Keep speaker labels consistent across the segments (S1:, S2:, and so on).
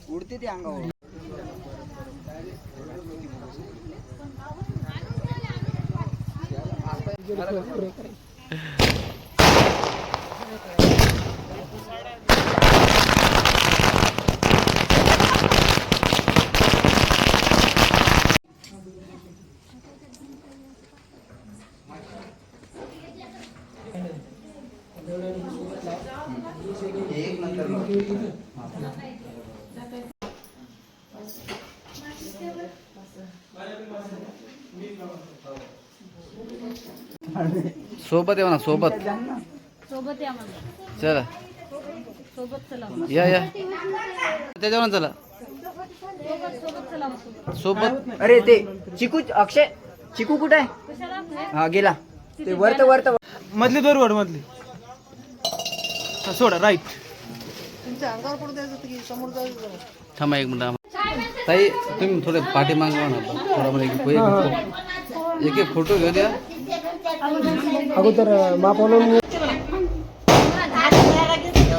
S1: उडते ती अंगावर. एक नंतर
S2: सोबत आहे म्हणा, सोबत
S3: सोबत या म्हणा.
S2: चला
S3: सोबत चला.
S2: या या त्याच्यावर चला
S3: सोबत चला.
S2: सोबत.
S1: अरे ते चिकू, अक्षय चिकू कुठे आहे?
S3: कशाला?
S1: हा गेला ते वरत वरत.
S4: मधली दोर मधली सोडा राईट.
S2: थांबा एक मिनिट. ताई तुम्ही थोडे पाठी मागवा ना, थोडा मला एक एक फोटो घेऊ द्या.
S4: अगोदर मापवलं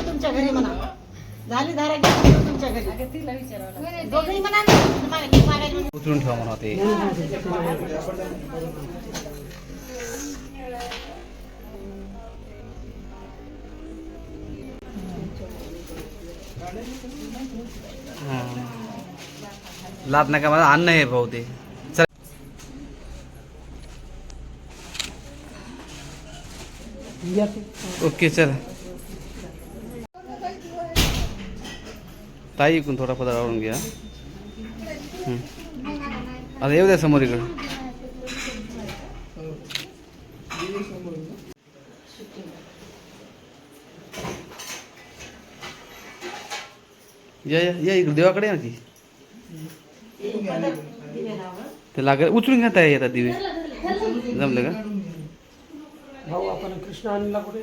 S5: तुमच्या घरी म्हणा. झाली धारा घेऊन तुमच्या घरी. तिला विचारावं दोघंही म्हणा.
S2: उचलून ठेवा म्हणा ते. लाद नका, माझं अन्न आहे भाऊ ते. चल ओके चल. ताई इकडून थोडा पदार आवरून घ्या. आता येऊ द्या समोर इकडं. या या या इकडे देवाकडे या की. ते लागेल उचलून घेता येतात दिवे. जमलं का
S4: भाऊ आपण कृष्ण आणला कुठे?